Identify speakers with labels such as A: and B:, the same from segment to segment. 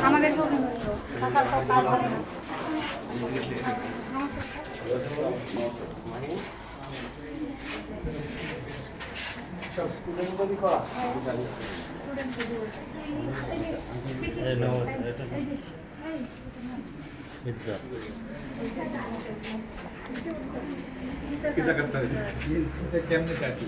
A: আমাদের
B: কেমনে চাচ্ছি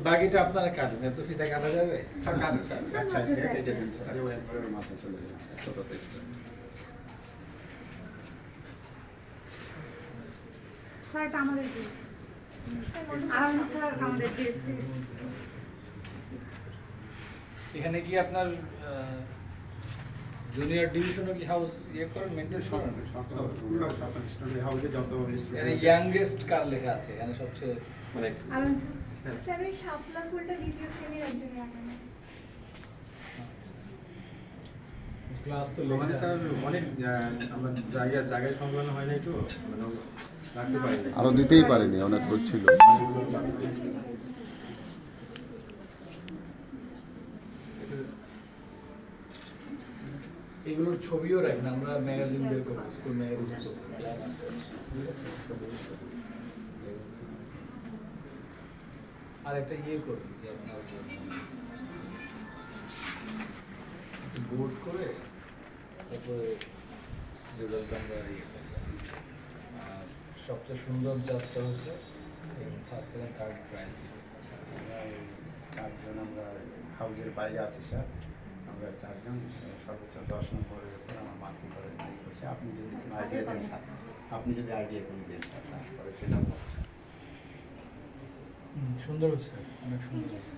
B: বাকিটা আপনারা কাটেন, এত ফিতা কাটা যাবে? এখানে কি আপনার জুনিয়র ডিভিশনও কি হাউস ইয়ে করেন, মেনটেন করেন? এখানে ইয়াংগেস্ট কার লেখা আছে এখানে সবচেয়ে মানে
C: স্যার ওই শাপলা ফুলটা দ্বিতীয় শ্রেণীর একজনই আনেন।
B: ক্লাস তো
D: মানে স্যার অনেক আমরা জায়গায় সংলগ্ন হয় নাই তো মানে রাখতে পারিনি,
E: আরো দিতেই পারেনি, অনেক লোক ছিল।
B: এগুলোর ছবিও রাখেন, আমরা ম্যাগাজিন বের করবো, স্কুল ম্যাগাজিন আর একটা ইয়ে করবো যে আপনার বোর্ড করে তারপরে রেজাল্ট আমরা ইয়ে করবো। সবচেয়ে সুন্দর যাত্রা হচ্ছে ফার্স্ট সেকেন্ড থার্ড প্রাইজ।
D: চারজন আমরা হাউজের বাইরে আছি স্যার, আমরা চারজন সর্বোচ্চ 10 নম্বরের উপর আমার মার্কিং করে করছি। আপনি যদি কোনো আইডিয়া দেন স্যার, আপনি যদি আইডিয়া কোনো দেন স্যার, তারপরে সেটা
B: সুন্দর হচ্ছে, অনেক সুন্দর হচ্ছে।